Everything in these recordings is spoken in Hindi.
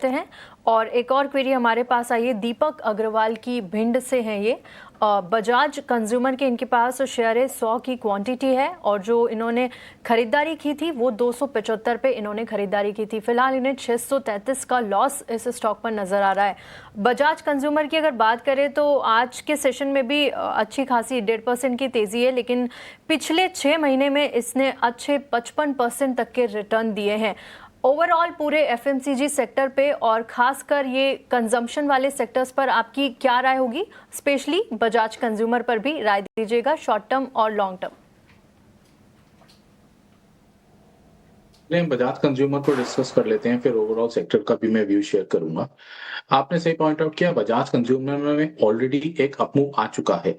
हैं। और एक और क्वेरी हमारे पास आई है दीपक अग्रवाल की, भिंड से हैं ये। बजाज कंज्यूमर के इनके पास शेयर 100 की क्वांटिटी है और जो इन्होंने खरीदारी की थी वो 275 पे इन्होंने खरीदारी की थी। फिलहाल इन्हें 633 का लॉस इस स्टॉक पर नजर आ रहा है। बजाज कंज्यूमर की अगर बात करें तो आज के सेशन में भी अच्छी खासी 1.5% की तेजी है, लेकिन पिछले 6 महीने में इसने अच्छे 55% तक के रिटर्न दिए हैं। ओवरऑल पूरे एफएमसीजी सेक्टर पे और खासकर ये कंजम्पशन वाले सेक्टर्स पर आपकी क्या राय होगी? स्पेशली बजाज कंज्यूमर पर भी राय दीजिएगा, शॉर्ट टर्म और लॉन्ग टर्म। बजाज कंज्यूमर को डिस्कस कर लेते हैं, फिर ओवरऑल सेक्टर का भी मैं व्यू शेयर करूंगा। आपने सही पॉइंट आउट किया, बजाज कंज्यूमर में ऑलरेडी एक अपमूव आ चुका है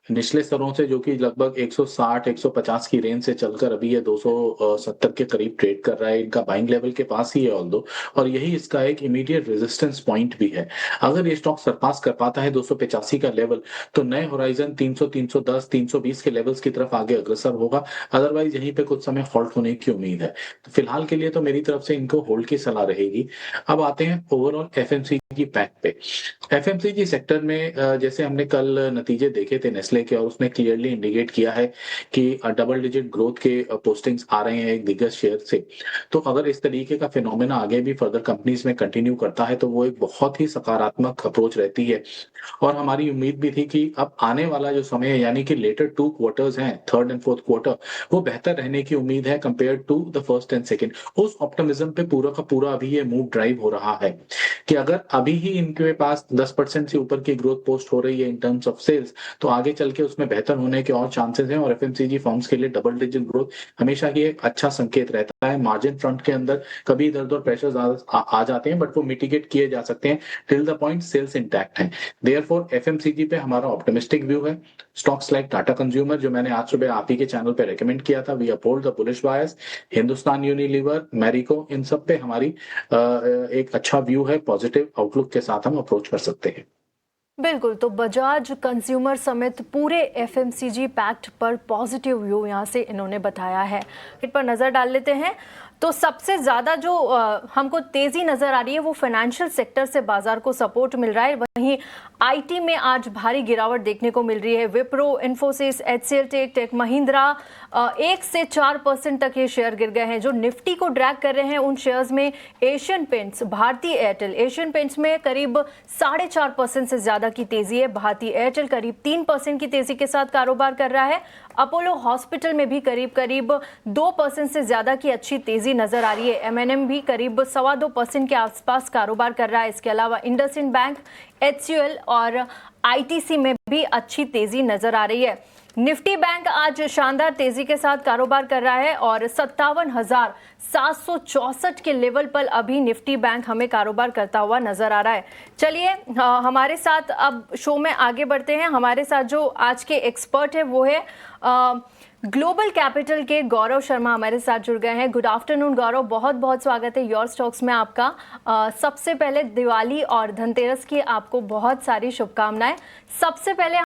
निचले स्तरों से, जो कि लगभग 160 150 की रेंज से चलकर अभी ये 270 के करीब ट्रेड कर रहा है। इनका बाइंग लेवल के पास ही है ऑल्दो, और यही इसका एक इमीडिएट रेजिस्टेंस पॉइंट भी है। अगर ये स्टॉक सरपास कर पाता है 285 का लेवल, तो नए होराइजन 300 310 320 के लेवल्स की तरफ आगे अग्रसर होगा। अदरवाइज यहीं पे कुछ समय हॉल्ट होने की उम्मीद है। तो फिलहाल के लिए तो मेरी तरफ से इनको होल्ड की सलाह रहेगी। अब आते हैं ओवरऑल एफएमसीजी पैक पे। एफएमसीजी सेक्टर में जैसे हमने कल नतीजे देखे थे नेस्ले के, और उसने क्लियरली इंडिकेट किया है कि डबल डिजिट ग्रोथ के पोस्टिंग्स आ रहे हैं एक दिग्गज शेयर से। तो अगर इस तरीके का फिनोमेना आगे भी फर्दर कंपनीज में कंटिन्यू करता है तो वो एक बहुत ही सकारात्मक अप्रोच रहती है। और हमारी उम्मीद भी थी कि अब आने वाला जो समय है, यानी कि लेटर 2 क्वार्टर्स हैं, थर्ड एंड फोर्थ क्वार्टर, वो बेहतर रहने की उम्मीद है compare to the first and second. उस ऑप्टिमिज्म पे पूरा का पूरा अभी ये मूव ड्राइव हो रहा है कि अगर अभी ही इनके पास 10% से ऊपर की ग्रोथ पोस्ट हो रही है इन टर्म्स ऑफ सेल्स, तो आगे चल के उसमें बेहतर होने के और चांसेस हैं। और एफएमसीजी फर्म्स के लिए डबल डिजिट ग्रोथ हमेशा ही एक अच्छा संकेत रहता है। मार्जिन फ्रंट के अंदर कभी इधर उधर प्रेशर आ जाते हैं, बट वो मिटिगेट किए जा सकते हैं till the point sales intact है। देयरफॉर एफएमसीजी पे हमारा ऑप्टिमिस्टिक व्यू है। स्टॉक्स लाइक टाटा कंज्यूमर, जो मैंने आज सुबह आप ही के चैनल पे रेकमेंड किया था, we uphold the bullish bias. Hindustan Unilever, Marico, इन सब पे हमारी एक अच्छा व्यू है। पॉजिटिव आउटलुक के साथ हम अप्रोच कर सकते हैं। बिल्कुल, तो बजाज कंज्यूमर समेत पूरे एफएमसीजी पैक्ट पर पॉजिटिव व्यू यहाँ से इन्होंने बताया है। इस पर नज़र डाल लेते हैं। तो सबसे ज़्यादा जो हमको तेज़ी नज़र आ रही है वो फाइनेंशियल सेक्टर से बाजार को सपोर्ट मिल रहा है। वहीं आईटी में आज भारी गिरावट देखने को मिल रही है। विप्रो, इन्फोसिस, एचसीएल टेक महिंद्रा 1 से 4% तक ये शेयर गिर गए हैं। जो निफ्टी को ड्रैग कर रहे हैं उन शेयर्स में एशियन पेंट्स, भारतीय एयरटेल। एशियन पेंट्स में करीब 4.5% से ज़्यादा की तेज़ी है। भारतीय एयरटेल करीब 3% की तेज़ी के साथ कारोबार कर रहा है। अपोलो हॉस्पिटल में भी करीब 2% से ज़्यादा की अच्छी तेज़ी नज़र आ रही है। एमएनएम भी करीब 2.25% के आसपास कारोबार कर रहा है। इसके अलावा इंडसइंड बैंक, एचयूएल और आईटीसी में भी अच्छी तेज़ी नज़र आ रही है। निफ्टी बैंक आज शानदार तेजी के साथ कारोबार कर रहा है और 57,764 के लेवल पर अभी निफ्टी बैंक हमें कारोबार करता हुआ नजर आ रहा है। चलिए हमारे साथ अब शो में आगे बढ़ते हैं। हमारे साथ जो आज के एक्सपर्ट है वो है ग्लोबल कैपिटल के गौरव शर्मा हमारे साथ जुड़ गए हैं। गुड आफ्टरनून गौरव, बहुत बहुत स्वागत है योर स्टॉक्स में आपका। सबसे पहले दिवाली और धनतेरस की आपको बहुत सारी शुभकामनाएं। सबसे पहले